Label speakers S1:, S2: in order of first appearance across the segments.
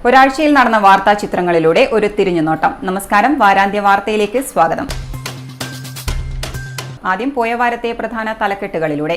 S1: ഒരാഴ്ചയിൽ നടന്ന വാർത്താ ചിത്രങ്ങളിലൂടെ ഒരു തിരിഞ്ഞുനോട്ടം. നമസ്കാരം, വാരാന്ത്യ വാർത്തയിലേക്ക് സ്വാഗതം. ആദ്യം പോയ വാരത്തെ പ്രധാന തലക്കെട്ടുകളിലൂടെ.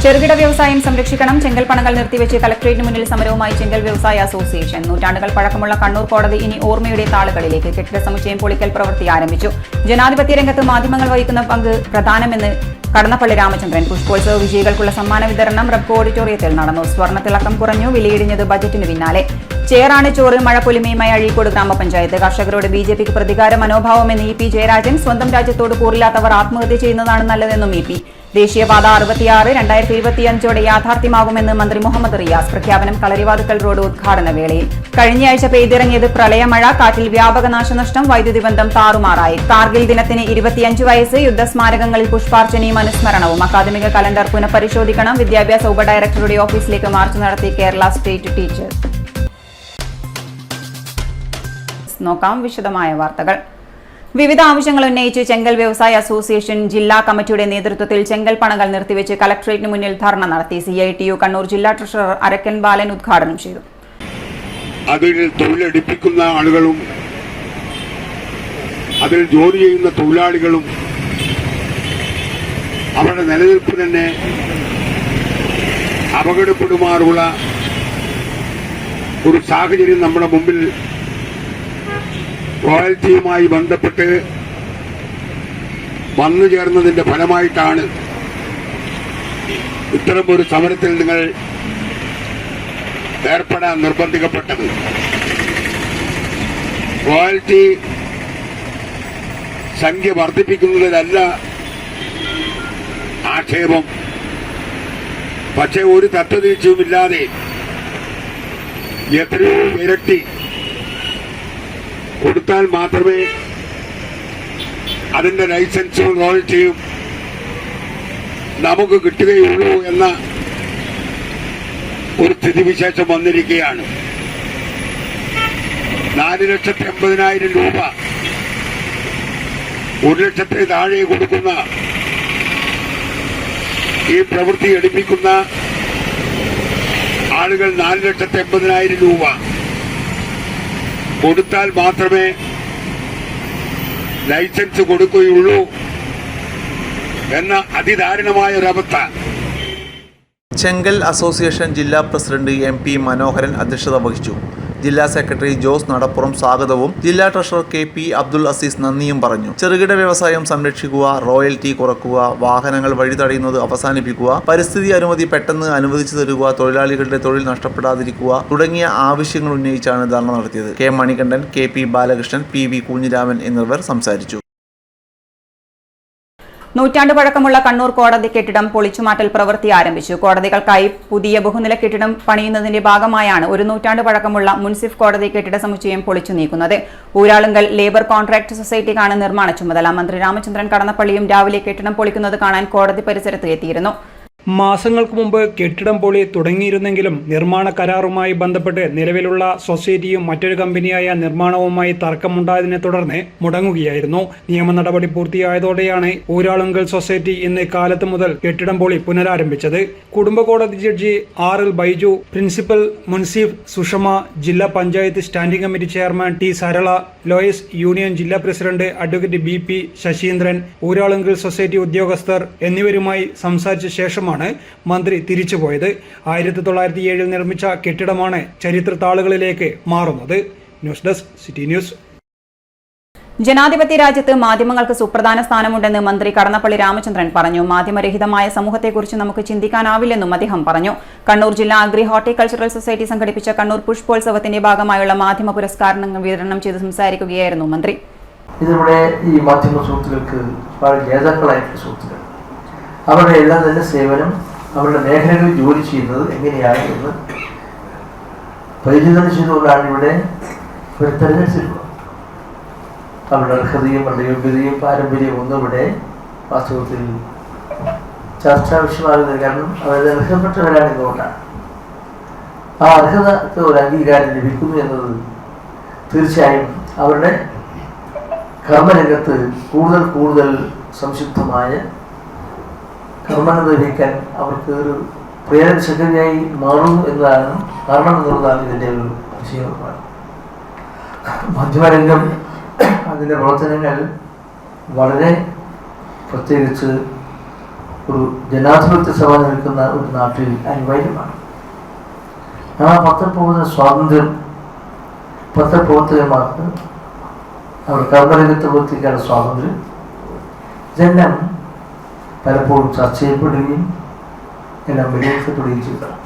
S1: ചെറുകിട വ്യവസായം സംരക്ഷിക്കണം, ചെങ്കൽ പണങ്ങൾ നിർത്തിവെച്ച് കലക്ടറേറ്റിന് മുന്നിൽ സമരവുമായി ചെങ്കൽ വ്യവസായ അസോസിയേഷൻ. നൂറ്റാണ്ടുകൾ പഴക്കമുള്ള കണ്ണൂർ കോടതി ഇനി ഓർമ്മയുടെ താളുകളിലേക്ക്. കെട്ടിട സമുച്ചയം പൊളിക്കൽ പ്രവൃത്തി ആരംഭിച്ചു. ജനാധിപത്യ രംഗത്ത് മാധ്യമങ്ങൾ വഹിക്കുന്ന പങ്ക് പ്രധാനമെന്ന് കടന്നപ്പള്ളി രാമചന്ദ്രൻ. പുഷ്പോത്സവ വിജയികൾക്കുള്ള സമ്മാന വിതരണം റബ്കോ ഓഡിറ്റോറിയത്തിൽ നടന്നു. സ്വർണ്ണത്തിളക്കം കുറഞ്ഞു, വിലയിടിഞ്ഞത് ബജറ്റിന് പിന്നാലെ. ചേറാണ് ചോറ്, മഴ പൊലിമയുമായി അഴീക്കോട് ഗ്രാമപഞ്ചായത്ത്. കർഷകരോട് ബിജെപിക്ക് പ്രതികാര മനോഭാവമെന്ന് ഇ പി ജയരാജൻ. സ്വന്തം രാജ്യത്തോട് കൂറില്ലാത്തവർ ആത്മഹത്യ ചെയ്യുന്നതാണ് നല്ലതെന്നും ഇ പി. ദേശീയപാത 66 2025 യാഥാർത്ഥ്യമാകുമെന്ന് മന്ത്രി മുഹമ്മദ് റിയാസ്. പ്രഖ്യാപനം കളരിവാതുക്കൽ റോഡ് ഉദ്ഘാടന വേളയിൽ. കഴിഞ്ഞയാഴ്ച പെയ്തിറങ്ങിയത് പ്രളയമഴ, കാറ്റിൽ വ്യാപക നാശനഷ്ടം, വൈദ്യുതി ബന്ധം താറുമാറായി. കാർഗിൽ ദിനത്തിന് 25 വയസ്സ്. യുദ്ധസ്മാരകങ്ങളിൽ പുഷ്പാർച്ചനയും അനുസ്മരണവും. അക്കാദമിക കലണ്ടർ പുനഃപരിശോധിക്കണം. വിദ്യാഭ്യാസ ഉപഡയറക്ടറുടെ ഓഫീസിലേക്ക് മാർച്ച് നടത്തി കേരള സ്റ്റേറ്റ് ടീച്ചേഴ്സ്. നോക്കാം വിശദമായ വാർത്തകൾ. വിവിധ ആവശ്യങ്ങൾ ഉന്നയിച്ച് ചെങ്കൽ വ്യവസായ അസോസിയേഷൻ ജില്ലാ കമ്മിറ്റിയുടെ നേതൃത്വത്തിൽ ചെങ്കൽ പണങ്ങൾ നിർത്തിവെച്ച് കലക്ടറേറ്റിന് മുന്നിൽ ധർണ നടത്തി. CITU കണ്ണൂർ ജില്ലാ ട്രഷറർ അരക്കൻ ബാലൻ ഉദ്ഘാടനം ചെയ്തു.
S2: അതിൽ തൊഴിലെടുപ്പിക്കുന്ന ആളുകളും അതിൽ ജോലി ചെയ്യുന്ന തൊഴിലാളികളും അവരുടെ നിലനിൽപ്പ് തന്നെ അപകടപ്പെടുമാറുള്ള ഒരു സാഹചര്യം നമ്മുടെ മുമ്പിൽ റോയൽറ്റിയുമായി ബന്ധപ്പെട്ട് വന്നു ചേർന്നതിന്റെ ഫലമായിട്ടാണ് ഇത്തരമൊരു സമരത്തിൽ നിങ്ങൾ ഏർപ്പെടാൻ നിർബന്ധിക്കപ്പെട്ടത്. റോയൽറ്റി സംഖ്യ വർദ്ധിപ്പിക്കുന്നതിലല്ല ആക്ഷേപം. പക്ഷേ ഒരു തത്വദീക്ഷയുമില്ലാതെ എത്രയോ ഇരട്ടി കൊടുത്താൽ മാത്രമേ അതിന്റെ ലൈസൻസും റോയൽറ്റിയും നമുക്ക് കിട്ടുകയുള്ളൂ എന്ന ഒരു സ്ഥിതിവിശേഷം വന്നിരിക്കുകയാണ്. 4,80,000 രൂപ 1 ലക്ഷത്തിന് താഴെ കൊടുക്കുന്ന ഈ പ്രവൃത്തി എടുപ്പിക്കുന്ന ആളുകൾ 4,80,000 രൂപ കൊടുത്താൽ മാത്രമേ ലൈസൻസ് കൊടുക്കുകയുള്ളൂ എന്ന അതിദാരുണമായ ഒരവസ്ഥ.
S3: ചെങ്കൽ അസോസിയേഷൻ ജില്ലാ പ്രസിഡന്റ് MP മനോഹരൻ അധ്യക്ഷത വഹിച്ചു. ജില്ലാ സെക്രട്ടറി ജോസ് നടപ്പുറം സ്വാഗതവും ജില്ലാ ട്രഷറർ KP അബ്ദുൽ അസീസ് നന്ദിയും പറഞ്ഞു. ചെറുകിട വ്യവസായം സംരക്ഷിക്കുക, റോയൽറ്റി കുറക്കുക, വാഹനങ്ങൾ വഴി തടയുന്നത് അവസാനിപ്പിക്കുക, പരിസ്ഥിതി അനുമതി പെട്ടെന്ന് അനുവദിച്ചു തരിക, തൊഴിലാളികളുടെ തൊഴിൽ നഷ്ടപ്പെടാതിരിക്കുക തുടങ്ങിയ ആവശ്യങ്ങൾ ഉന്നയിച്ചാണ് ധർണ നടത്തിയത്. K Manikandan, KP Balakrishnan, PV Kunhiraman എന്നിവർ സംസാരിച്ചു.
S1: നൂറ്റാണ്ട് പഴക്കമുള്ള കണ്ണൂർ കോടതി കെട്ടിടം പൊളിച്ചുമാറ്റൽ പ്രവൃത്തി ആരംഭിച്ചു. കോടതികൾക്കായി പുതിയ ബഹുനില കെട്ടിടം പണിയുന്നതിന്റെ ഭാഗമായാണ് ഒരു നൂറ്റാണ്ട് പഴക്കമുള്ള മുൻസിഫ് കോടതി കെട്ടിട സമുച്ചയം പൊളിച്ചു നീക്കുന്നത്. ഊരാളുങ്കൽ ലേബർ കോൺട്രാക്ട് സൊസൈറ്റിക്കാണ് നിർമ്മാണ ചുമതല. മന്ത്രി രാമചന്ദ്രൻ കടന്നപ്പള്ളിയും രാവിലെ കെട്ടിടം പൊളിക്കുന്നത് കാണാൻ കോടതി പരിസരത്ത് എത്തിയിരുന്നു.
S4: മാസങ്ങൾക്ക് മുമ്പ് കെട്ടിടം പൊളി തുടങ്ങിയിരുന്നെങ്കിലും നിർമ്മാണ കരാറുമായി ബന്ധപ്പെട്ട് നിലവിലുള്ള സൊസൈറ്റിയും മറ്റൊരു കമ്പനിയായ നിർമ്മാണവുമായി തർക്കമുണ്ടായതിനെ തുടർന്ന് മുടങ്ങുകയായിരുന്നു. നിയമ നടപടി പൂർത്തിയായതോടെയാണ് ഊരാളുങ്കൽ സൊസൈറ്റി ഇന്ന് കാലത്ത് മുതൽ കെട്ടിടം പൊളി പുനരാരംഭിച്ചത്. കുടുംബ കോടതി judge RL Baiju, principal munsif Sushama, ജില്ലാ panchayat standing committee chairman T Sarala, lawyers union ജില്ലാ president advocate BP Sasheendran, Uralungal society ഉദ്യോഗസ്ഥർ എന്നിവരുമായി സംസാരിച്ച ശേഷമാണ് മന്ത്രി തിരിച്ചുപോയത്. 1907 നിർമ്മിച്ച കെട്ടിടമാണ് ചരിത്ര താളുകളിലേക്ക് മാറുന്നത്. News desk city news.
S1: ജനാധിപത്യ രാജ്യത്ത് മാധ്യമങ്ങൾക്ക് സുപ്രധാന സ്ഥാനമുണ്ടെന്ന് മന്ത്രി കടന്നപ്പള്ളി രാമചന്ദ്രൻ പറഞ്ഞു. മാധ്യമരഹിതമായ സമൂഹത്തെക്കുറിച്ച് നമുക്ക് ചിന്തിക്കാനാവില്ലെന്നും അദ്ദേഹം പറഞ്ഞു. കണ്ണൂർ ജില്ലാ അഗ്രി ഹോർട്ടിക്കൾച്ചറൽ സൊസൈറ്റി സംഘടിപ്പിച്ച കണ്ണൂർ പുഷ്പോത്സവത്തിന്റെ ഭാഗമായുള്ള മാധ്യമ പുരസ്കാരങ്ങൾ വിതരണം ചെയ്ത് സംസാരിക്കുകയായിരുന്നു മന്ത്രി.
S5: ഇതിലൂടെ ഈ മാധ്യമ സുഹൃത്തുക്കൾക്ക് വളരെ ജേതാക്കളായിട്ടുള്ള സുഹൃത്തുക്കൾ അവരുടെ എല്ലാം തന്നെ സേവനം അവരുടെ മേഖലകളിൽ ജോലി ചെയ്യുന്നത് എങ്ങനെയാണ് എന്ന് പരിചിതം ചെയ്തുകൊണ്ടാണ് ഇവിടെ തെരഞ്ഞെടുത്തിട്ടുള്ളത്. അവരുടെ അർഹതയും അവരുടെ യോഗ്യതയും പാരമ്പര്യവും ഒന്നും ഇവിടെ വാസ്തവത്തിൽ ചർച്ചാ വിഷയമാകുന്നത്. കാരണം അവരുടെ അർഹപ്പെട്ടവരാണ് ഇതുകൊണ്ടാണ്. ആ അർഹതക്ക് ഒരു അംഗീകാരം ലഭിക്കുന്നു എന്നത് തീർച്ചയായും അവരുടെ കർമ്മരംഗത്ത് കൂടുതൽ സംശുദ്ധമായ കർമ്മങ്ങൾ നിർവഹിക്കാൻ അവർക്ക് ഒരു പ്രേരണ ശക്തിയായി മാറുന്നു എന്നതാണ് കാരണം എന്നുള്ളതാണ് ഇതിൻ്റെ ഒരു വിഷയവുമാണ്. മാധ്യമരംഗം അതിൻ്റെ പ്രവർത്തനങ്ങൾ വളരെ പ്രത്യേകിച്ച് ഒരു ജനാധിപത്യ സഭ നിൽക്കുന്ന ഒരു നാട്ടിൽ അനിവാര്യമാണ്. ആ പത്രപ്രവർത്തന സ്വാതന്ത്ര്യം പത്രപ്രവർത്തകന്മാർക്ക് അവർ കർമ്മരംഗത്ത് പ്രവർത്തിക്കാനുള്ള സ്വാതന്ത്ര്യം ഇതെല്ലാം പലപ്പോഴും ചർച്ച ചെയ്യപ്പെടുകയും എല്ലാം വിലയിരുത്തപ്പെടുകയും ചെയ്തതാണ്.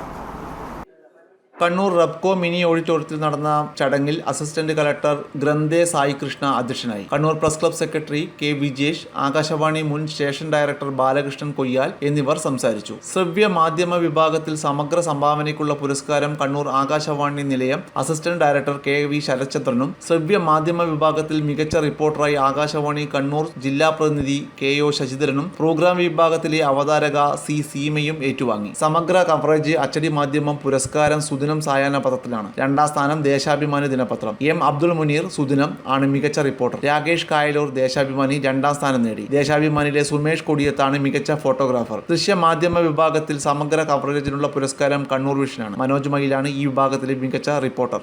S3: കണ്ണൂർ റബ്കോ മിനി ഓഡിറ്റോറിയത്തിൽ നടന്ന ചടങ്ങിൽ അസിസ്റ്റന്റ് കളക്ടർ ഗ്രന്ഥേ സായി കൃഷ്ണ അധ്യക്ഷനായി. Kannur press club secretary K Vijesh, Akashvani മുൻ സ്റ്റേഷൻ ഡയറക്ടർ ബാലകൃഷ്ണൻ കൊയ്യാൽ എന്നിവർ സംസാരിച്ചു. ശ്രവ്യ മാധ്യമ വിഭാഗത്തിൽ സമഗ്ര സംഭാവനയ്ക്കുള്ള പുരസ്കാരം കണ്ണൂർ ആകാശവാണി നിലയം അസിസ്റ്റന്റ് ഡയറക്ടർ കെ വി ശരത്ചന്ദ്രനും, ശ്രവ്യ മാധ്യമ വിഭാഗത്തിൽ മികച്ച റിപ്പോർട്ടറായി ആകാശവാണി കണ്ണൂർ ജില്ലാ പ്രതിനിധി കെ ഒ ശശിധരനും, പ്രോഗ്രാം വിഭാഗത്തിലെ അവതാരക സി സീമയും ഏറ്റുവാങ്ങി. സമഗ്ര കവറേജ് അച്ചടി മാധ്യമം പുരസ്കാരം സുദിനം സായാഹ്ന പത്രത്തിലാണ്. രണ്ടാം സ്ഥാനം ദേശാഭിമാനി ദിനപത്രം. എം അബ്ദുൾ മുനീർ സുദിനം ആണ് മികച്ച റിപ്പോർട്ടർ. രാകേഷ് കായലൂർ ദേശാഭിമാനി രണ്ടാം സ്ഥാനം നേടി. ദേശാഭിമാനിയിലെ സുമേഷ് കൊടിയത്താണ് മികച്ച ഫോട്ടോഗ്രാഫർ. ദൃശ്യ മാധ്യമ വിഭാഗത്തിൽ സമഗ്ര കവറേജിനുള്ള പുരസ്കാരം കണ്ണൂർ വിഷനാണ്. മനോജ് മയിലാണ് ഈ വിഭാഗത്തിലെ മികച്ച റിപ്പോർട്ടർ.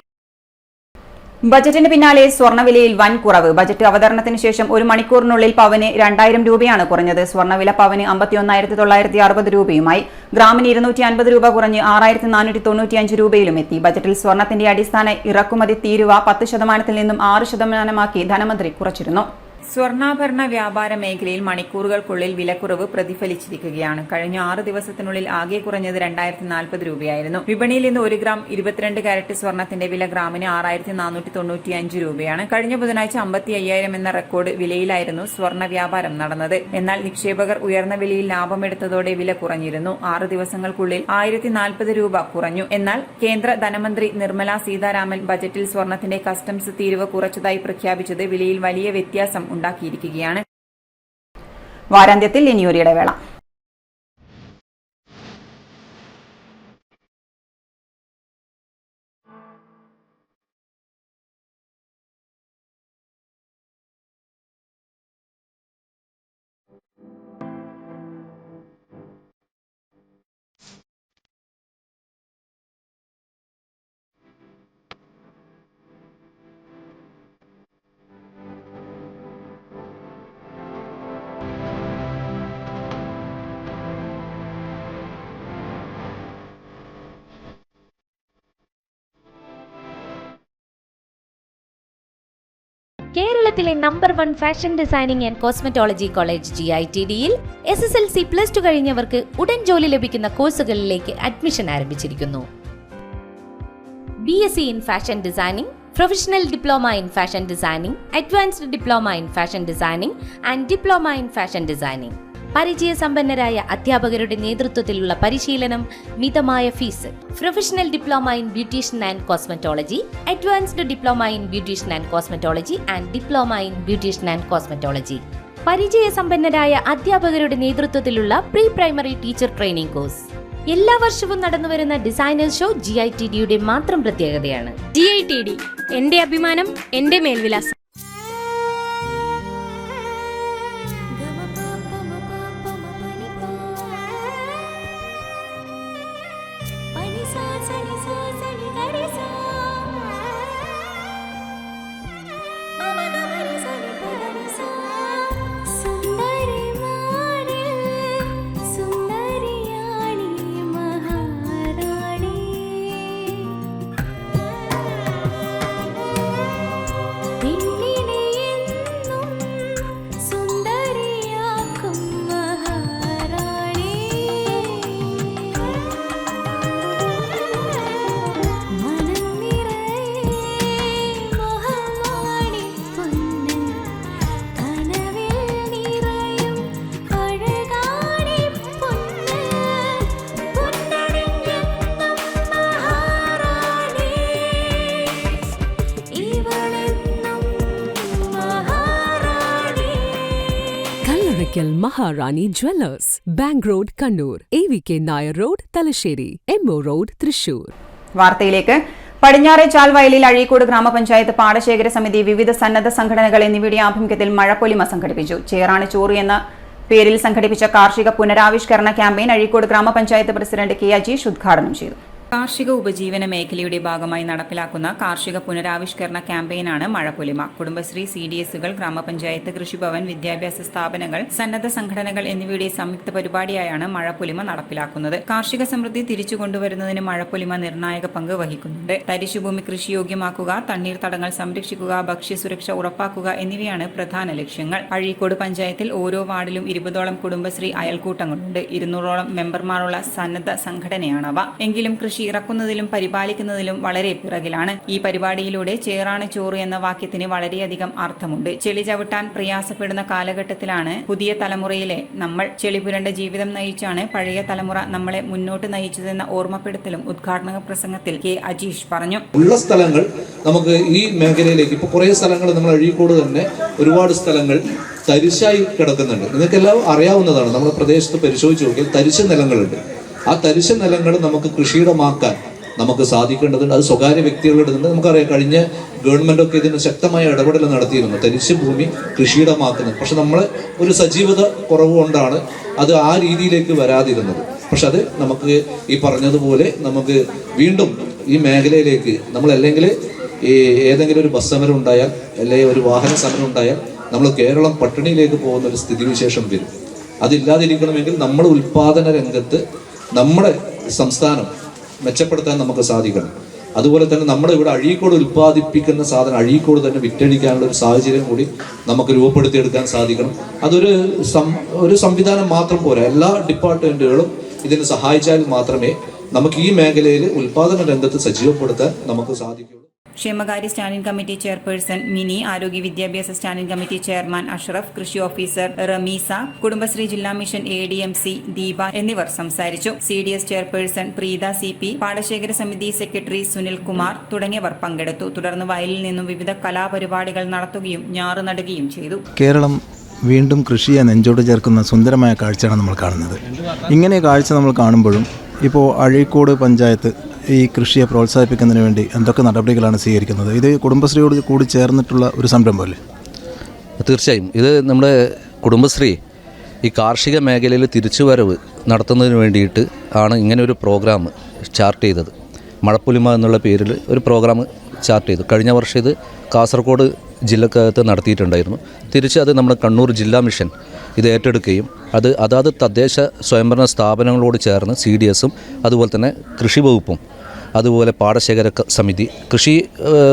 S1: ബജറ്റിന് പിന്നാലെ സ്വർണ്ണവിലയിൽ വൻ കുറവ്. ബജറ്റ് അവതരണത്തിന് ശേഷം 1 മണിക്കൂറിനുള്ളിൽ പവന് 2000 രൂപയാണ് കുറഞ്ഞത്. സ്വർണ്ണവില പവന് 51,960 രൂപയുമായി. ഗ്രാമിന് 250 രൂപ കുറഞ്ഞ് 6,495 രൂപയിലും എത്തി. ബജറ്റിൽ സ്വർണത്തിന്റെ അടിസ്ഥാന ഇറക്കുമതി തീരുവ 10% നിന്നും 6% ധനമന്ത്രി കുറച്ചിരുന്നു. സ്വർണ്ണാഭരണ വ്യാപാര മേഖലയിൽ മണിക്കൂറുകൾക്കുള്ളിൽ വിലക്കുറവ് പ്രതിഫലിച്ചിരിക്കുകയാണ്. കഴിഞ്ഞ 6 ദിവസത്തിനുള്ളിൽ ആകെ കുറഞ്ഞത് 2040 രൂപയായിരുന്നു. വിപണിയിൽ ഇന്ന് 1 ഗ്രാം 22 കാരറ്റ് സ്വർണത്തിന്റെ വില ഗ്രാമിന് 6,495 രൂപയാണ്. കഴിഞ്ഞ ബുധനാഴ്ച 55,000 എന്ന റെക്കോർഡ് വിലയിലായിരുന്നു സ്വർണ്ണ വ്യാപാരം നടന്നത്. എന്നാൽ നിക്ഷേപകർ ഉയർന്ന വിലയിൽ ലാഭമെടുത്തതോടെ വില കുറഞ്ഞിരുന്നു. 6 ദിവസങ്ങൾക്കുള്ളിൽ 1,040 രൂപ കുറഞ്ഞു. എന്നാൽ കേന്ദ്ര ധനമന്ത്രി നിർമ്മല സീതാരാമൻ ബജറ്റിൽ സ്വർണത്തിന്റെ കസ്റ്റംസ് തീരുവ കുറച്ചതായി പ്രഖ്യാപിച്ചത് വിലയിൽ വലിയ വ്യത്യാസം ഉണ്ടാക്കിയിരിക്കുകയാണ്. വാരാന്ത്യത്തിൽ ഇനിയൊരു ഇടവേള.
S6: കേരളത്തിലെ number 1 fashion designing and cosmetology college GITDയിൽ SSLC+2 കഴിഞ്ഞവർക്ക് ഉടൻ ജോലി ലഭിക്കുന്ന കോഴ്സുകളിലേക്ക് അഡ്മിഷൻ ആരംഭിച്ചിരിക്കുന്നു. BSc in fashion designing, professional diploma in fashion designing, advanced diploma in fashion designing and diploma in fashion designing. പരിചയസമ്പന്നരായ അധ്യാപകരുടെ നേതൃത്വത്തിലുള്ള പരിശീലനം, മിതമായ fees. Professional diploma in beautician and cosmetology, advanced diploma in beautician and cosmetology and diploma in beautician and cosmetology. പരിചയസമ്പന്നരായ അധ്യാപകരുടെ നേതൃത്വത്തിലുള്ള pre primary teacher training course. എല്ലാ വർഷവും നടന്നുവരുന്ന ഡിസൈനേഴ്സ് ഷോ GITDയുടെ മാത്രം പ്രത്യേകതയാണ്.
S7: GITD എന്റെ അഭിമാനം, എന്റെ മേൽവിലാസം.
S8: Maharani Jewellers, Bank Road, Kannur, AVK Nair Road, Talasheri, MO Road, Thrissur.
S1: വാർത്തയിലേക്ക്. പടിഞ്ഞാറെ ചാൽവയലിൽ അഴീക്കോട് ഗ്രാമപഞ്ചായത്ത് പാടശേഖര സമിതി വിവിധ സന്നദ്ധ സംഘടനകൾ എന്നിവയുടെ ആഭിമുഖ്യത്തിൽ മഴപ്പൊലിമ സംഘടിപ്പിച്ചു. ചേറാണ് ചോറ് എന്ന പേരിൽ സംഘടിപ്പിച്ച കാർഷിക പുനരാവിഷ്കരണ ക്യാമ്പയിൻ അഴീക്കോട് ഗ്രാമപഞ്ചായത്ത് പ്രസിഡന്റ് K. അജീഷ് ഉദ്ഘാടനം ചെയ്തു. കാർഷിക ഉപജീവന മേഖലയുടെ ഭാഗമായി നടപ്പിലാക്കുന്ന കാർഷിക പുനരാവിഷ്കരണ ക്യാമ്പയിനാണ് മഴപ്പൊലിമ. കുടുംബശ്രീ, CDSകൾ, ഗ്രാമപഞ്ചായത്ത്, കൃഷിഭവൻ, വിദ്യാഭ്യാസ സ്ഥാപനങ്ങൾ, സന്നദ്ധ സംഘടനകൾ എന്നിവയുടെ സംയുക്ത പരിപാടിയായാണ് മഴപ്പൊലിമ നടപ്പിലാക്കുന്നത്. കാർഷിക സമൃദ്ധി തിരിച്ചു കൊണ്ടുവരുന്നതിന് മഴപ്പൊലിമ നിർണായക പങ്ക് വഹിക്കുന്നുണ്ട്. തരിശുഭൂമി കൃഷിയോഗ്യമാക്കുക, തണ്ണീർത്തടങ്ങൾ സംരക്ഷിക്കുക, ഭക്ഷ്യസുരക്ഷ ഉറപ്പാക്കുക എന്നിവയാണ് പ്രധാന ലക്ഷ്യങ്ങൾ. അഴീക്കോട് പഞ്ചായത്തിൽ ഓരോ വാർഡിലും 20ഓളം കുടുംബശ്രീ അയൽക്കൂട്ടങ്ങളുണ്ട്. 200ഓളം മെമ്പർമാരുള്ള സന്നദ്ധ സംഘടനയാണവ. എങ്കിലും കൃഷി ഇറക്കുന്നതിലും പരിപാലിക്കുന്നതിലും വളരെ പിറകിലാണ്. ഈ പരിപാടിയിലൂടെ ചേറാണ് ചോറ് എന്ന വാക്യത്തിന് വളരെയധികം അർത്ഥമുണ്ട്. ചെളി ചവിട്ടാൻ പ്രയാസപ്പെടുന്ന കാലഘട്ടത്തിലാണ് പുതിയ തലമുറയിലെ നമ്മൾ ചെളി പുരണ്ട ജീവിതം നയിച്ചാണ് പഴയ തലമുറ നമ്മളെ മുന്നോട്ട് നയിച്ചതെന്ന ഓർമ്മപ്പെടുത്തലും ഉദ്ഘാടന പ്രസംഗത്തിൽ കെ അജീഷ് പറഞ്ഞു.
S9: ഉള്ള സ്ഥലങ്ങൾ നമുക്ക് ഈ മേഖലയിലേക്ക് ഇപ്പോൾ കുറേ സ്ഥലങ്ങൾ നമ്മൾ അഴീക്കോട് തന്നെ ഒരുപാട് സ്ഥലങ്ങൾ തരിശായി കിടക്കുന്നുണ്ട്. നിങ്ങൾക്കെല്ലാം അറിയാവുന്നതാണ്. നമ്മുടെ പ്രദേശത്ത് പരിശോധിച്ച് നോക്കിയാൽ തരിശ് നിലങ്ങളുണ്ട്. ആ തരിശ് നിലങ്ങൾ നമുക്ക് കൃഷിയിടമാക്കാൻ നമുക്ക് സാധിക്കേണ്ടതുണ്ട്. അത് സ്വകാര്യ വ്യക്തികളുടെ നിന്ന് നമുക്കറിയാം. കഴിഞ്ഞ ഗവൺമെൻറ്റൊക്കെ ഇതിന് ശക്തമായ ഇടപെടൽ നടത്തിയിരുന്നു, തരിശ് ഭൂമി കൃഷിയിടമാക്കുന്നത്. പക്ഷെ നമ്മൾ ഒരു സജീവത കുറവ് കൊണ്ടാണ് അത് ആ രീതിയിലേക്ക് വരാതിരുന്നത്. പക്ഷെ അത് നമുക്ക് ഈ പറഞ്ഞതുപോലെ നമുക്ക് വീണ്ടും ഈ മേഖലയിലേക്ക് നമ്മളല്ലെങ്കിൽ ഈ ഏതെങ്കിലും ഒരു ബസ് സമരം ഉണ്ടായാൽ അല്ലെങ്കിൽ ഒരു വാഹന സമരം ഉണ്ടായാൽ നമ്മൾ കേരളം പട്ടിണിയിലേക്ക് പോകുന്ന ഒരു സ്ഥിതിവിശേഷം വരും. അതില്ലാതിരിക്കണമെങ്കിൽ നമ്മുടെ ഉൽപാദന രംഗത്ത് നമ്മുടെ സംസ്ഥാനം മെച്ചപ്പെടുത്താൻ നമുക്ക് സാധിക്കണം. അതുപോലെ തന്നെ നമ്മുടെ ഇവിടെ അഴീക്കോട് ഉൽപ്പാദിപ്പിക്കുന്ന സാധനം അഴീക്കോട് തന്നെ വിറ്റഴിക്കാനുള്ള ഒരു സാഹചര്യം കൂടി നമുക്ക് രൂപപ്പെടുത്തിയെടുക്കാൻ സാധിക്കണം. അതൊരു സംവിധാനം മാത്രം പോരാ. എല്ലാ ഡിപ്പാർട്ട്മെൻറ്റുകളും ഇതിന് സഹായിച്ചാൽ മാത്രമേ നമുക്ക് ഈ മേഖലയിൽ ഉൽപാദന രംഗത്ത് സജീവപ്പെടുത്താൻ നമുക്ക് സാധിക്കൂ.
S1: ക്ഷേമകാര്യ സ്റ്റാൻഡിംഗ് കമ്മിറ്റി ചെയർപേഴ്സൺ മിനി, ആരോഗ്യ വിദ്യാഭ്യാസ സ്റ്റാൻഡിംഗ് കമ്മിറ്റി ചെയർമാൻ അഷ്റഫ്, കൃഷി ഓഫീസർ റമീസ, കുടുംബശ്രീ ജില്ലാ മിഷൻ ADMC ദീപ എന്നിവർ സംസാരിച്ചു. CDS ചെയർപേഴ്സൺ പ്രീത CP, പാടശേഖര സമിതി സെക്രട്ടറി സുനിൽ കുമാർ തുടങ്ങിയവർ പങ്കെടുത്തു. തുടർന്ന് വയലിൽ നിന്നും വിവിധ കലാപരിപാടികൾ നടത്തുകയും ഞാറ് നടുകയും ചെയ്തു.
S10: കേരളം വീണ്ടും കൃഷിയെ നെഞ്ചോട് ചേർക്കുന്ന സുന്ദരമായ കാഴ്ചയാണ് നമ്മൾ കാണുന്നത്. ഇങ്ങനെ കാഴ്ച നമ്മൾ കാണുമ്പോഴും ഇപ്പോൾ അഴീക്കോട് പഞ്ചായത്ത് ഈ കൃഷിയെ പ്രോത്സാഹിപ്പിക്കുന്നതിന് വേണ്ടി എന്തൊക്കെ നടപടികളാണ് സ്വീകരിക്കുന്നത്? ഇത് കുടുംബശ്രീയോട് കൂടി ചേർന്നിട്ടുള്ള ഒരു സംരംഭമല്ലേ?
S11: തീർച്ചയായും ഇത് നമ്മുടെ കുടുംബശ്രീ ഈ കാർഷിക മേഖലയിൽ തിരിച്ചുവരവ് നടത്തുന്നതിന് വേണ്ടിയിട്ട് ആണ് ഇങ്ങനെ ഒരു പ്രോഗ്രാം സ്റ്റാർട്ട് ചെയ്തത്. മഴപ്പൊലിമ എന്നുള്ള പേരിൽ ഒരു പ്രോഗ്രാം സ്റ്റാർട്ട് ചെയ്തു. കഴിഞ്ഞ വർഷം ഇത് കാസർഗോഡ് ജില്ലക്കകത്ത് നടത്തിയിട്ടുണ്ടായിരുന്നു. തിരിച്ച് അത് നമ്മുടെ കണ്ണൂർ ജില്ലാ മിഷൻ ഇത് ഏറ്റെടുക്കുകയും അതാത് തദ്ദേശ സ്വയംഭരണ സ്ഥാപനങ്ങളോട് ചേർന്ന് CDSും അതുപോലെ തന്നെ കൃഷി വകുപ്പും അതുപോലെ പാടശേഖര സമിതി, കൃഷി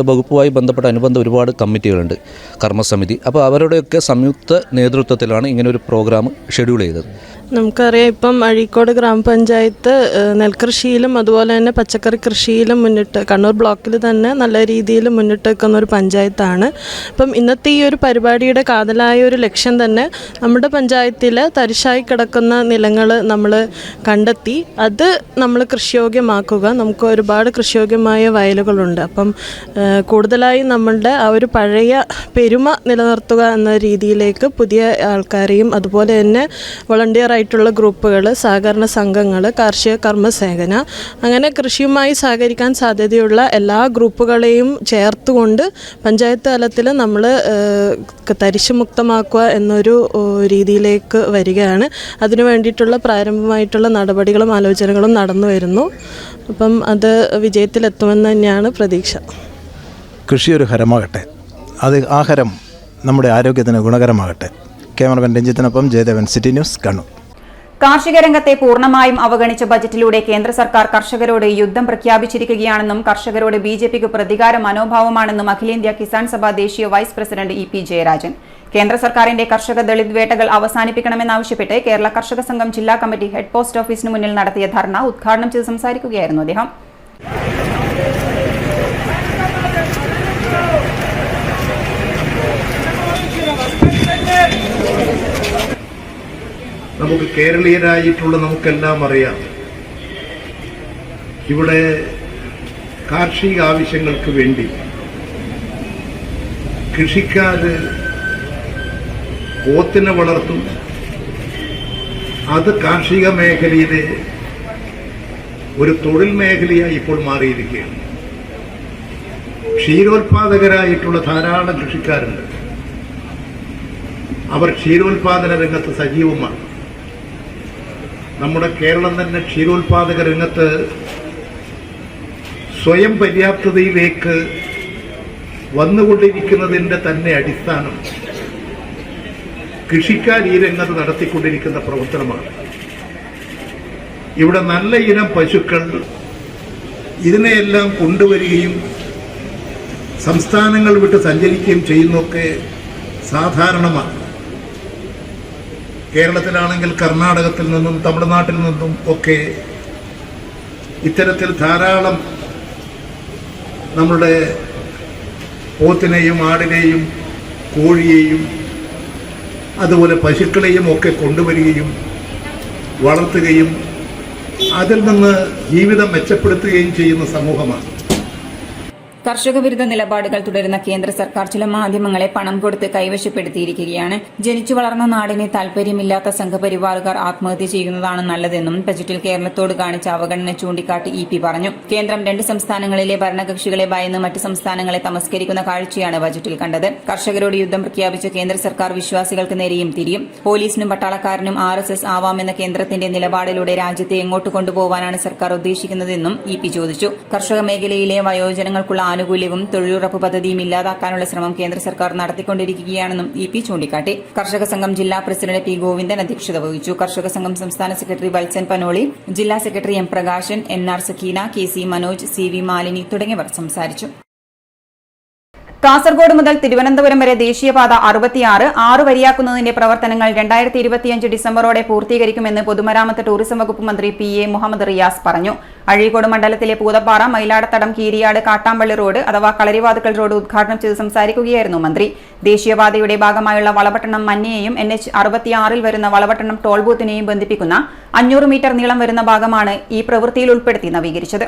S11: വകുപ്പുമായി ബന്ധപ്പെട്ട അനുബന്ധ ഒരുപാട് കമ്മിറ്റികളുണ്ട്, കർമ്മസമിതി. അപ്പോൾ അവരുടെയൊക്കെ സംയുക്ത നേതൃത്വത്തിലാണ് ഇങ്ങനെ ഒരു പ്രോഗ്രാം ഷെഡ്യൂൾ ചെയ്തത്.
S12: നമുക്കറിയാം, ഇപ്പം അഴീക്കോട് ഗ്രാമപഞ്ചായത്ത് നെൽകൃഷിയിലും അതുപോലെ തന്നെ പച്ചക്കറി കൃഷിയിലും മുന്നിട്ട്, കണ്ണൂർ ബ്ലോക്കിൽ തന്നെ നല്ല രീതിയിൽ മുന്നിട്ട് നിൽക്കുന്ന ഒരു പഞ്ചായത്താണ്. അപ്പം ഇന്നത്തെ ഈ ഒരു പരിപാടിയുടെ കാതലായ ഒരു ലക്ഷ്യം തന്നെ നമ്മുടെ പഞ്ചായത്തിൽ തരിശായി കിടക്കുന്ന നിലങ്ങൾ നമ്മൾ കണ്ടെത്തി അത് നമ്മൾ കൃഷിയോഗ്യമാക്കുക. നമുക്ക് ഒരുപാട് കൃഷിയോഗ്യമായ വയലുകളുണ്ട്. അപ്പം കൂടുതലായി നമ്മളുടെ ആ ഒരു പഴയ പെരുമ നിലനിർത്തുക എന്ന രീതിയിലേക്ക് പുതിയ ആൾക്കാരെയും അതുപോലെ തന്നെ വളണ്ടിയർ ആയിട്ടുള്ള ഗ്രൂപ്പുകൾ, സഹകരണ സംഘങ്ങൾ, കാർഷിക കർമ്മസേന, അങ്ങനെ കൃഷിയുമായി സഹകരിക്കാൻ സാധ്യതയുള്ള എല്ലാ ഗ്രൂപ്പുകളെയും ചേർത്തുകൊണ്ട് പഞ്ചായത്ത് തലത്തിൽ നമ്മൾ തരിശ് മുക്തമാക്കുക എന്നൊരു രീതിയിലേക്ക് വരികയാണ്. അതിനു വേണ്ടിയിട്ടുള്ള പ്രാരംഭമായിട്ടുള്ള നടപടികളും ആലോചനകളും നടന്നു വരുന്നു. അപ്പം അത് വിജയത്തിലെത്തുമെന്ന് തന്നെയാണ് പ്രതീക്ഷ.
S10: കൃഷി ഒരു ഹരമാകട്ടെ, ആ ഹരം നമ്മുടെ ആരോഗ്യത്തിന് ഗുണകരമാകട്ടെ. ക്യാമറമാൻ രഞ്ജിത്തിനൊപ്പം ജയദേവൻ, സിറ്റി ന്യൂസ്, കണ്ണൂർ.
S1: കാർഷിക രംഗത്തെ പൂർണ്ണമായും അവഗണിച്ച ബജറ്റിലൂടെ കേന്ദ്ര സർക്കാർ കർഷകരോട് യുദ്ധം പ്രഖ്യാപിച്ചിരിക്കുകയാണെന്നും കർഷകരോട് BJPക്ക് പ്രതികാര മനോഭാവമാണെന്നും അഖിലേന്ത്യാ കിസാൻ സഭ ദേശീയ വൈസ് പ്രസിഡന്റ് EP ജയരാജൻ. കേന്ദ്ര സർക്കാരിന്റെ കർഷക ദളിത് വേട്ടകൾ അവസാനിപ്പിക്കണമെന്നാവശ്യപ്പെട്ട് കേരള കർഷക സംഘം ജില്ലാ കമ്മിറ്റി ഹെഡ് പോസ്റ്റ് ഓഫീസിന് മുന്നിൽ നടത്തിയ ധർണ ഉദ്ഘാടനം ചെയ്ത് സംസാരിക്കുകയായിരുന്നു അദ്ദേഹം.
S13: നമുക്ക് കേരളീയരായിട്ടുള്ള നമുക്കെല്ലാം അറിയാം, ഇവിടെ കാർഷിക ആവശ്യങ്ങൾക്ക് വേണ്ടി കൃഷിക്കാർ പോത്തിനെ വളർത്തും. അത് കാർഷിക മേഖലയിലെ ഒരു തൊഴിൽ മേഖലയായി ഇപ്പോൾ മാറിയിരിക്കുകയാണ്. ക്ഷീരോത്പാദകരായിട്ടുള്ള ധാരാളം കൃഷിക്കാരുണ്ട്. അവർ ക്ഷീരോത്പാദന രംഗത്ത് സജീവമാണ്. നമ്മുടെ കേരളം തന്നെ ക്ഷീരോത്പാദക രംഗത്ത് സ്വയം പര്യാപ്തതയിലേക്ക് വന്നുകൊണ്ടിരിക്കുന്നതിൻ്റെ തന്നെ അടിസ്ഥാനം കൃഷിക്കാർ ഈ രംഗത്ത് നടത്തിക്കൊണ്ടിരിക്കുന്ന പ്രവർത്തനമാണ്. ഇവിടെ നല്ല ഇനം പശുക്കൾ ഇതിനെയെല്ലാം കൊണ്ടുവരികയും സംസ്ഥാനങ്ങൾ വിട്ട് സഞ്ചരിക്കുകയും ചെയ്യുന്നതൊക്കെ സാധാരണമാണ്. കേരളത്തിലാണെങ്കിൽ കർണാടകത്തിൽ നിന്നും തമിഴ്നാട്ടിൽ നിന്നും ഒക്കെ ഇത്തരത്തിൽ ധാരാളം നമ്മുടെ പോത്തിനെയും ആടിനെയും കോഴിയെയും അതുപോലെ പശുക്കളെയും ഒക്കെ കൊണ്ടുവരികയും വളർത്തുകയും അതിൽ നിന്ന് ജീവിതം മെച്ചപ്പെടുത്തുകയും ചെയ്യുന്ന സമൂഹമാണ്.
S1: കർഷക വിരുദ്ധ നിലപാടുകൾ തുടരുന്ന കേന്ദ്ര സർക്കാർ ചില മാധ്യമങ്ങളെ പണം കൊടുത്ത് കൈവശപ്പെടുത്തിയിരിക്കുകയാണ്. ജനിച്ചു വളർന്ന നാടിനെ താൽപര്യമില്ലാത്ത സംഘപരിവാറുകാർ ആത്മഹത്യ ചെയ്യുന്നതാണ് നല്ലതെന്നും ബജറ്റിൽ കേരളത്തോട് കാണിച്ച അവഗണന ചൂണ്ടിക്കാട്ടി EP പറഞ്ഞു. കേന്ദ്രം 2 സംസ്ഥാനങ്ങളിലെ ഭരണകക്ഷികളെ ഭയന്ന് മറ്റ് സംസ്ഥാനങ്ങളെ തമസ്കരിക്കുന്ന കാഴ്ചയാണ് ബജറ്റിൽ കണ്ടത്. കർഷകരോട് യുദ്ധം പ്രഖ്യാപിച്ച കേന്ദ്ര സർക്കാർ വിശ്വാസികൾക്ക് നേരെയും തിരിയും. പോലീസിനും പട്ടാളക്കാരനും RSS ആവാമെന്ന കേന്ദ്രത്തിന്റെ നിലപാടിലൂടെ രാജ്യത്തെ എങ്ങോട്ട് കൊണ്ടുപോകാനാണ് സർക്കാർ ഉദ്ദേശിക്കുന്നതെന്നും EP ചോദിച്ചു. കർഷക മേഖലയിലെ വയോജനങ്ങൾക്കുള്ള ആനുകൂല്യവും തൊഴിലുറപ്പ് പദ്ധതിയും ഇല്ലാതാക്കാനുള്ള ശ്രമം കേന്ദ്ര സർക്കാർ നടത്തിക്കൊണ്ടിരിക്കുകയാണെന്നും EP ചൂണ്ടിക്കാട്ടി. കർഷക സംഘം ജില്ലാ പ്രസിഡന്റ് P ഗോവിന്ദൻ അധ്യക്ഷത വഹിച്ചു. കർഷക സംഘം സംസ്ഥാന സെക്രട്ടറി വത്സൻ പനോളി, ജില്ലാ secretary M Prakashan, NR Sakeena, KC Manoj, CV Malini തുടങ്ങിയവർ സംസാരിച്ചു. കാസർഗോഡ് മുതൽ തിരുവനന്തപുരം വരെ ദേശീയപാത 66 6 വരിയാക്കുന്നതിന്റെ പ്രവർത്തനങ്ങൾ 2025 ഡിസംബറോടെ പൂർത്തീകരിക്കുമെന്ന് പൊതുമരാമത്ത് ടൂറിസം വകുപ്പ് മന്ത്രി PA മുഹമ്മദ് റിയാസ് പറഞ്ഞു. അഴീക്കോട് മണ്ഡലത്തിലെ പൂതപ്പാറ, മയിലാടത്തടം, കീരിയാട്, കാട്ടാമ്പള്ളി റോഡ് അഥവാ കളരിവാതുക്കൽ റോഡ് ഉദ്ഘാടനം ചെയ്ത് സംസാരിക്കുകയായിരുന്നു മന്ത്രി. ദേശീയപാതയുടെ ഭാഗമായുള്ള വളപട്ടണം മന്നയെയും NH 66 വരുന്ന വളപട്ടണം ടോൾ ബൂത്തിനെയും ബന്ധിപ്പിക്കുന്ന 500 മീറ്റർ നീളം വരുന്ന ഭാഗമാണ് ഈ പ്രവൃത്തിയിൽ ഉൾപ്പെടുത്തി നവീകരിച്ചത്.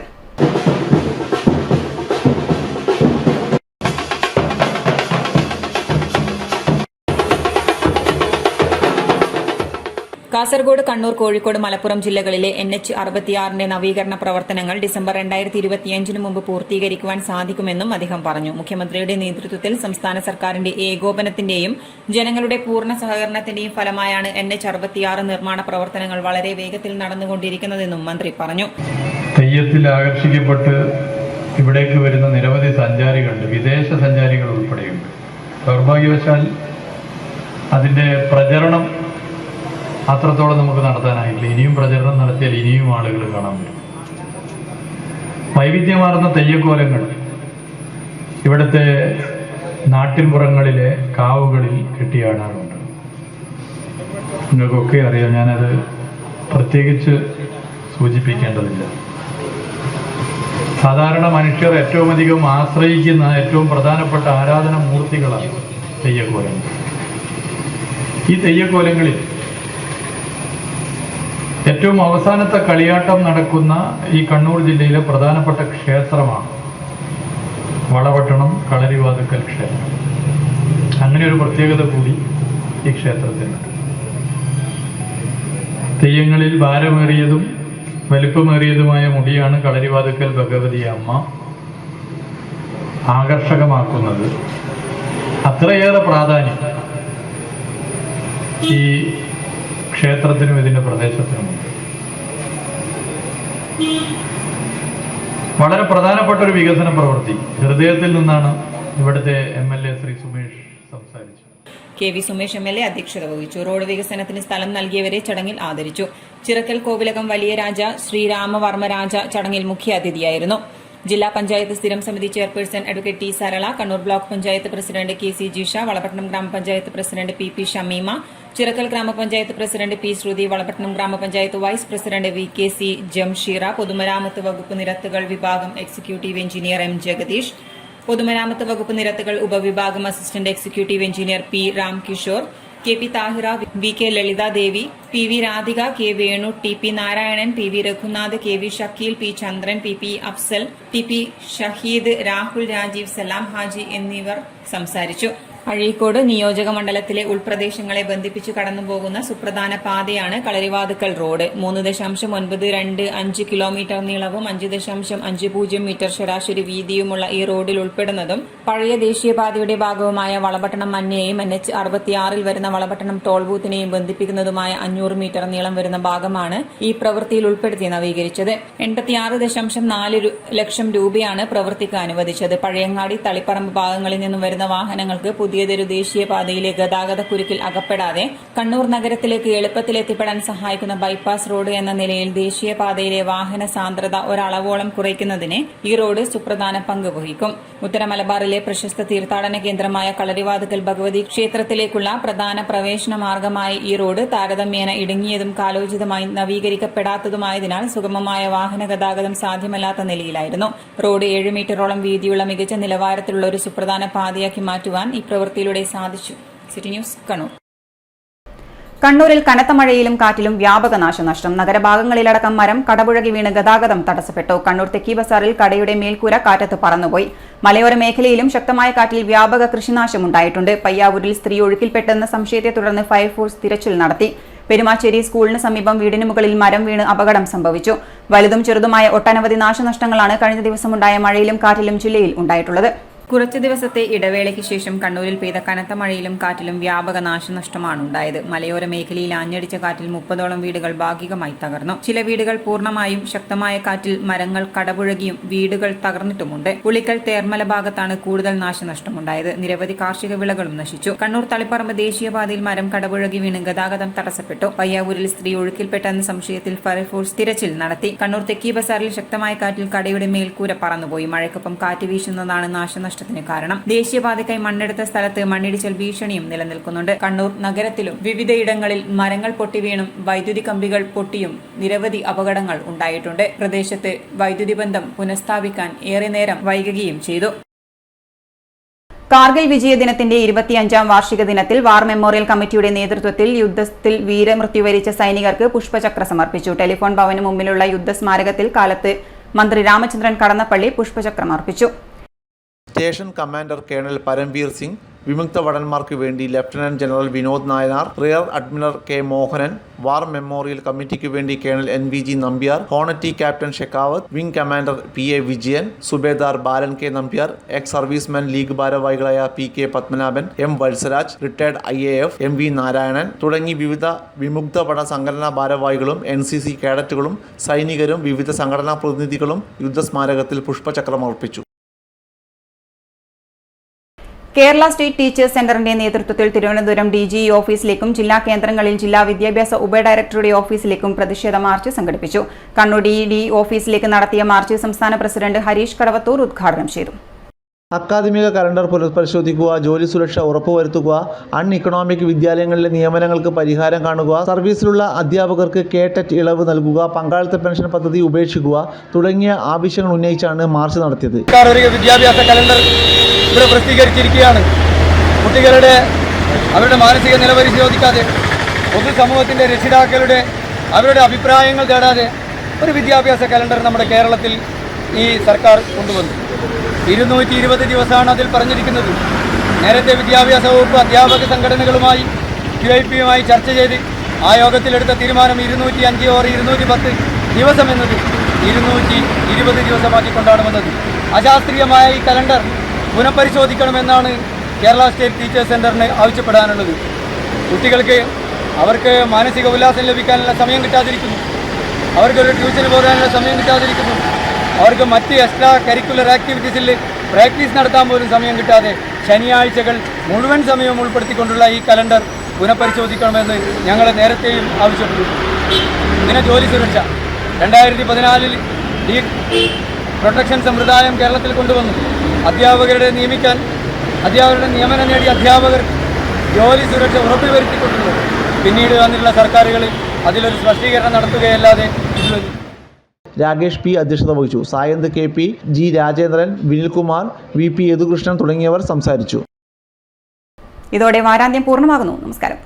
S1: കാസർഗോഡ്, കണ്ണൂർ, കോഴിക്കോട്, മലപ്പുറം ജില്ലകളിലെ NH 66 നവീകരണ പ്രവർത്തനങ്ങൾ ഡിസംബർ 2025 മുമ്പ് പൂർത്തീകരിക്കുവാൻ സാധിക്കുമെന്നും അദ്ദേഹം പറഞ്ഞു. മുഖ്യമന്ത്രിയുടെ നേതൃത്വത്തിൽ സംസ്ഥാന സർക്കാരിന്റെ ഏകോപനത്തിന്റെയും ജനങ്ങളുടെ പൂർണ്ണ സഹകരണത്തിന്റെയും ഫലമായാണ് NH 66 നിർമ്മാണ പ്രവർത്തനങ്ങൾ വളരെ വേഗത്തിൽ നടന്നുകൊണ്ടിരിക്കുന്നതെന്നും മന്ത്രി പറഞ്ഞു.
S14: തെയ്യത്തിൽ ആകർഷിക്കപ്പെട്ട് ഇവിടേക്ക് വരുന്ന നിരവധി സഞ്ചാരികളുണ്ട്, വിദേശ സഞ്ചാരികൾ ഉൾപ്പെടെയുണ്ട്. ദൗർഭാഗ്യവശാൽ അതിന്റെ പ്രചരണം അത്രത്തോളം നമുക്ക് നടത്താനായില്ല. ഇനിയും പ്രചരണം നടത്തിയാൽ ഇനിയും ആളുകൾ കാണാൻ പറ്റും. വൈവിധ്യമാർന്ന തെയ്യക്കോലങ്ങൾ ഇവിടുത്തെ നാട്ടിൻപുറങ്ങളിലെ കാവുകളിൽ കെട്ടിയാടാറുണ്ട്. നിങ്ങൾക്കൊക്കെ അറിയാം, ഞാനത് പ്രത്യേകിച്ച് സൂചിപ്പിക്കേണ്ടതില്ല. സാധാരണ മനുഷ്യർ ഏറ്റവും അധികം ആശ്രയിക്കുന്ന ഏറ്റവും പ്രധാനപ്പെട്ട ആരാധന മൂർത്തികളാണ് തെയ്യക്കോലങ്ങൾ. ഈ തെയ്യക്കോലങ്ങളിൽ ഏറ്റവും അവസാനത്തെ കളിയാട്ടം നടക്കുന്ന ഈ കണ്ണൂർ ജില്ലയിലെ പ്രധാനപ്പെട്ട ക്ഷേത്രമാണ് വളപട്ടണം കളരിവാതുക്കൽ ക്ഷേത്രം. അങ്ങനെ ഒരു പ്രത്യേകത കൂടി ഈ ക്ഷേത്രത്തിനുണ്ട്. തെയ്യങ്ങളിൽ ഭാരമേറിയതും വലിപ്പമേറിയതുമായ മുടിയാണ് കളരിവാതുക്കൽ ഭഗവതി അമ്മ ആകർഷകമാക്കുന്നത്. അത്രയേറെ പ്രാധാന്യം ഈ ക്ഷേത്രത്തിനും ഇതിന്റെ പ്രദേശത്തിനുമുണ്ട്. വളരെ പ്രധാനപ്പെട്ട ഒരു വികസന പ്രവൃത്തി ഹൃദയത്തിൽ നിന്നാണ് ഇവിടുത്തെ MLA ശ്രീ സുമേഷ് സംസാരിച്ചത്.
S1: KV സുമേഷ് MLA അധ്യക്ഷത വഹിച്ചു. റോഡ് വികസനത്തിന് സ്ഥലം നൽകിയവരെ ചടങ്ങിൽ ആദരിച്ചു. ചിറക്കൽ കോവിലകം വലിയ രാജ ശ്രീരാമവർമ്മ രാജ ചടങ്ങിൽ മുഖ്യാതിഥിയായിരുന്നു. ജില്ലാ പഞ്ചായത്ത് സ്ഥിരം സമിതി chairperson advocate T Sarala, Kannur block panchayat president KC Jisha, Valapattanam ഗ്രാമപഞ്ചായത്ത് പ്രസിഡന്റ് PP ഷമീമ, ചിറക്കൽ ഗ്രാമപഞ്ചായത്ത് പ്രസിഡന്റ് P ശ്രുതി, വളപട്ടണം ഗ്രാമപഞ്ചായത്ത് വൈസ് പ്രസിഡന്റ് VKC ജംഷീറ, പൊതുമരാമത്ത് വകുപ്പ് നിരത്തുകൾ വിഭാഗം എക്സിക്യൂട്ടീവ് എഞ്ചിനീയർ M ജഗദീഷ്, പൊതുമരാമത്ത് വകുപ്പ് നിരത്തുകൾ ഉപവിഭാഗം assistant executive engineer P Ramkishore, KP Thahira, VK ലളിത ദേവി, PV Radhika, K Venu, TP Narayanan, PV Raghunath, KV Shakeel, P ചന്ദ്രൻ, PP അഫ്സൽ, TP ഷഹീദ്, രാഹുൽ, രാജീവ്, സലാം ഹാജി എന്നിവർ സംസാരിച്ചു. അഴീക്കോട് നിയോജക മണ്ഡലത്തിലെ ഉൾപ്രദേശങ്ങളെ ബന്ധിപ്പിച്ചു കടന്നുപോകുന്ന സുപ്രധാന പാതയാണ് കളരിവാതുക്കൽ റോഡ്. 3.925 കിലോമീറ്റർ നീളവും 5.50 മീറ്റർ ശരാശരി വീതിയുമുള്ള ഈ റോഡിൽ ഉൾപ്പെടുന്നതും പഴയ ദേശീയപാതയുടെ ഭാഗവുമായ വളപട്ടണം മഞ്ഞയെയും NH66 വരുന്ന വളപട്ടണം ടോൾ ബൂത്തിനെയും ബന്ധിപ്പിക്കുന്നതുമായ 500 മീറ്റർ നീളം വരുന്ന ഭാഗമാണ് ഈ പ്രവൃത്തിയിൽ ഉൾപ്പെടുത്തി നവീകരിച്ചത്. 86.4 ലക്ഷം രൂപയാണ് പ്രവൃത്തിക്ക് അനുവദിച്ചത്. പഴയങ്ങാടി, തളിപ്പറമ്പ് ഭാഗങ്ങളിൽ നിന്നും വരുന്ന വാഹനങ്ങൾക്ക് പുതിയതൊരു ദേശീയപാതയിലെ ഗതാഗത കുരുക്കിൽ അകപ്പെടാതെ കണ്ണൂർ നഗരത്തിലേക്ക് എളുപ്പത്തിൽ എത്തിപ്പെടാൻ സഹായിക്കുന്ന ബൈപ്പാസ് റോഡ് എന്ന നിലയിൽ ദേശീയപാതയിലെ വാഹന സാന്ദ്രത ഒരളവോളം കുറയ്ക്കുന്നതിന് ഈ റോഡ് സുപ്രധാന പങ്ക് വഹിക്കും. ഉത്തര മലബാറിലെ പ്രശസ്ത തീർത്ഥാടന കേന്ദ്രമായ കളരിവാതുക്കൽ ഭഗവതി ക്ഷേത്രത്തിലേക്കുള്ള പ്രധാന പ്രവേശന മാർഗമായ ഈ റോഡ് താരതമ്യേന ഇടുങ്ങിയതും കാലോചിതമായി നവീകരിക്കപ്പെടാത്തതുമായതിനാൽ സുഗമമായ വാഹന ഗതാഗതം സാധ്യമല്ലാത്ത നിലയിലായിരുന്നു. റോഡ് 7 മീറ്ററോളം വീതിയുള്ള മികച്ച നിലവാരത്തിലുള്ള ഒരു സുപ്രധാന പാതയാക്കി മാറ്റുവാൻ ഈ പ്രവൃത്തിയിലൂടെ സാധിച്ചു. City news, Kannur. കണ്ണൂരിൽ കനത്ത മഴയിലും കാറ്റിലും വ്യാപക നാശനഷ്ടം. നഗരഭാഗങ്ങളിലടക്കം മരം കടപുഴകി വീണ് ഗതാഗതം തടസ്സപ്പെട്ടു. കണ്ണൂർ തെക്കി ബസാറിൽ കടയുടെ മേൽക്കൂര കാറ്റത്ത് പറന്നുപോയി. മലയോര മേഖലയിലും ശക്തമായ കാറ്റിൽ വ്യാപക കൃഷിനാശമുണ്ടായിട്ടുണ്ട്. പയ്യാവൂരിൽ സ്ത്രീ ഒഴുക്കിൽപ്പെട്ടെന്ന സംശയത്തെ തുടർന്ന് ഫയർഫോഴ്സ് തിരച്ചിൽ നടത്തി. പെരുമാച്ചേരി സ്കൂളിന് സമീപം വീടിന് മുകളിൽ മരം വീണ് അപകടം സംഭവിച്ചു. വലുതും ചെറുതുമായ ഒട്ടനവധി നാശനഷ്ടങ്ങളാണ് കഴിഞ്ഞ ദിവസമുണ്ടായ മഴയിലും കാറ്റിലും ജില്ലയിൽ ഉണ്ടായിട്ടുള്ളത്. കുറച്ചു ദിവസത്തെ ഇടവേളയ്ക്ക് ശേഷം കണ്ണൂരിൽ പെയ്ത കനത്ത മഴയിലും കാറ്റിലും വ്യാപക നാശനഷ്ടമാണ് ഉണ്ടായത്. മലയോര മേഖലയിൽ ആഞ്ഞടിച്ച കാറ്റിൽ 30ഓളം വീടുകൾ ഭാഗികമായി തകർന്നു. ചില വീടുകൾ പൂർണ്ണമായും ശക്തമായ കാറ്റിൽ മരങ്ങൾ കടപുഴകിയും വീടുകൾ തകർന്നിട്ടുമുണ്ട്. ഉളിക്കൽ തേർമല ഭാഗത്താണ് കൂടുതൽ നാശനഷ്ടമുണ്ടായത്. നിരവധി കാർഷിക വിളകളും നശിച്ചു. കണ്ണൂർ തളിപ്പറമ്പ് ദേശീയപാതയിൽ മരം കടപുഴകി വീണ് ഗതാഗതം തടസ്സപ്പെട്ടു. പയ്യാവൂരിൽ സ്ത്രീ ഒഴുക്കിൽപ്പെട്ടെന്ന സംശയത്തിൽ ഫയർഫോഴ്സ് തിരച്ചിൽ നടത്തി. കണ്ണൂർ തെക്കി ബസാറിൽ ശക്തമായ കാറ്റിൽ കടയുടെ മേൽക്കൂര പറന്നുപോയി. മഴയ്ക്കൊപ്പം കാറ്റ് വീശുന്നതാണ് നാശനഷ്ടം കാരണം. ദേശീയപാതയ്ക്കായി മണ്ണെടുത്ത സ്ഥലത്ത് മണ്ണിടിച്ചൽ ഭീഷണിയും നിലനിൽക്കുന്നുണ്ട്. കണ്ണൂർ നഗരത്തിലും വിവിധയിടങ്ങളിൽ മരങ്ങൾ പൊട്ടിവീണും വൈദ്യുതി കമ്പികൾ പൊട്ടിയും നിരവധി അപകടങ്ങൾ ഉണ്ടായിട്ടുണ്ട്. പ്രദേശത്ത് വൈദ്യുതി ബന്ധം പുനഃസ്ഥാപിക്കാൻ ഏറെ നേരം വൈകുകയും ചെയ്തു. കാർഗിൽ വിജയദിനത്തിന്റെ 25ാം വാർഷിക ദിനത്തിൽ വാർ മെമ്മോറിയൽ കമ്മിറ്റിയുടെ നേതൃത്വത്തിൽ യുദ്ധത്തിൽ വീരമൃത്യു വരിച്ച സൈനികർക്ക് പുഷ്പചക്ര സമർപ്പിച്ചു. ടെലിഫോൺ ഭവന് മുമ്പിലുള്ള യുദ്ധസ്മാരകത്തിൽ കാലത്ത് മന്ത്രി രാമചന്ദ്രൻ കടന്നപ്പള്ളി പുഷ്പചക്രം അർപ്പിച്ചു.
S3: Station commander colonel Paramvir Singh, വിമുക്ത ഭടന്മാർക്ക് വേണ്ടി lieutenant general Vinod Nayanar, rear admiral K Mohanan, war memorial കമ്മിറ്റിക്ക് വേണ്ടി colonel NVG Nambiar, honorary captain Shekhawat, wing commander PA Vijayan, subedar Balan K Nambiar, ex servicemen league ഭാരവാഹികളായ PK Padmanabhan, M Vatsaraj, retired IAF MV Narayanan തുടങ്ങി വിവിധ വിമുക്ത ഭട സംഘടനാ ഭാരവാഹികളും NCC കേഡറ്റുകളും സൈനികരും വിവിധ സംഘടനാ പ്രതിനിധികളും യുദ്ധസ്മാരകത്തിൽ പുഷ്പചക്രം അർപ്പിച്ചു. കേരള സ്റ്റേറ്റ് ടീച്ചേഴ്സ് സെന്ററിന്റെ നേതൃത്വത്തിൽ തിരുവനന്തപുരം DGE ഓഫീസിലേക്കും ജില്ലാ കേന്ദ്രങ്ങളിൽ ജില്ലാ വിദ്യാഭ്യാസ ഉപഡയറക്ടറുടെ ഓഫീസിലേക്കും പ്രതിഷേധ മാർച്ച് സംഘടിപ്പിച്ചു. കണ്ണൂർ DED ഓഫീസിലേക്ക് നടത്തിയ മാർച്ച് സംസ്ഥാന പ്രസിഡന്റ് ഹരീഷ് കടവത്തൂർ ഉദ്ഘാടനം ചെയ്തു. അക്കാദമിക കലണ്ടർ പുനഃപരിശോധിക്കുക, ജോലി സുരക്ഷ ഉറപ്പുവരുത്തുക, ഇക്കണോമിക് വിദ്യാലയങ്ങളിലെ നിയമനങ്ങൾക്ക് പരിഹാരം കാണുക, സർവീസിലുള്ള അധ്യാപകർക്ക് കേട്ടറ്റ് ഇളവ് നൽകുക, പങ്കാളിത്ത പെൻഷൻ പദ്ധതി ഉപേക്ഷിക്കുക തുടങ്ങിയ ആവശ്യങ്ങൾ ഉന്നയിച്ചാണ് മാർച്ച് നടത്തിയത്.
S15: വിദ്യാഭ്യാസ കലണ്ടർ ഇവിടെ പ്രസിദ്ധീകരിച്ചിരിക്കുകയാണ്. കുട്ടികളുടെ അവരുടെ മാനസിക നില പരിശോധിക്കാതെ, പൊതുസമൂഹത്തിൻ്റെ രക്ഷിതാക്കളുടെ അവരുടെ അഭിപ്രായങ്ങൾ തേടാതെ ഒരു വിദ്യാഭ്യാസ കലണ്ടർ നമ്മുടെ കേരളത്തിൽ ഈ സർക്കാർ കൊണ്ടുവന്നു. 220 ദിവസമാണ് അതിൽ പറഞ്ഞിരിക്കുന്നത്. നേരത്തെ വിദ്യാഭ്യാസ വകുപ്പ് അധ്യാപക സംഘടനകളുമായി QIP-യുമായി ചർച്ച ചെയ്ത് ആ യോഗത്തിലെടുത്ത തീരുമാനം 205 ഓർ 210 ദിവസം എന്നത് 220 ദിവസമാക്കിക്കൊണ്ടാണ് വന്നത്. അശാസ്ത്രീയമായ ഈ കലണ്ടർ പുനഃപരിശോധിക്കണമെന്നാണ് കേരള സ്റ്റേറ്റ് ടീച്ചേഴ്സ് സെൻ്ററിന് ആവശ്യപ്പെടാനുള്ളത്. കുട്ടികൾക്ക് അവർക്ക് മാനസിക ഉല്ലാസം ലഭിക്കാനുള്ള സമയം കിട്ടാതിരിക്കുന്നു, അവർക്കൊരു ട്യൂഷന് പോകാനുള്ള സമയം കിട്ടാതിരിക്കുന്നു, അവർക്ക് മറ്റ് എക്സ്ട്രാ കരിക്കുലർ ആക്ടിവിറ്റീസിൽ പ്രാക്ടീസ് നടത്താൻ പോലും സമയം കിട്ടാതെ ശനിയാഴ്ചകൾ മുഴുവൻ സമയവും ഉൾപ്പെടുത്തിക്കൊണ്ടുള്ള ഈ കലണ്ടർ പുനഃപരിശോധിക്കണമെന്ന് ഞങ്ങൾ നേരത്തെയും ആവശ്യപ്പെട്ടു. പിന്നെ ജോലി സുരക്ഷ 2014 പ്രൊട്ടക്ഷൻ സമ്പ്രദായം കേരളത്തിൽ കൊണ്ടുവന്നു. അധ്യാപകരുടെ നിയമനം നേടിയ അധ്യാപകർ ജോലി സുരക്ഷ ഉറപ്പുവരുത്തിക്കൊണ്ടുള്ളത്. പിന്നീട് വന്നിട്ടുള്ള സർക്കാരുകൾ അതിലൊരു സ്പഷ്ടീകരണം നടത്തുകയല്ലാതെ
S3: രാകേഷ് P അധ്യക്ഷത വഹിച്ചു. Sayanth KP, G Rajendran, Vinilkumar, VP Yadukrishnan തുടങ്ങിയവർ സംസാരിച്ചു.
S1: ഇതോടെ വാരാന്ത്യം പൂർണ്ണമാകുന്നു. നമസ്കാരം.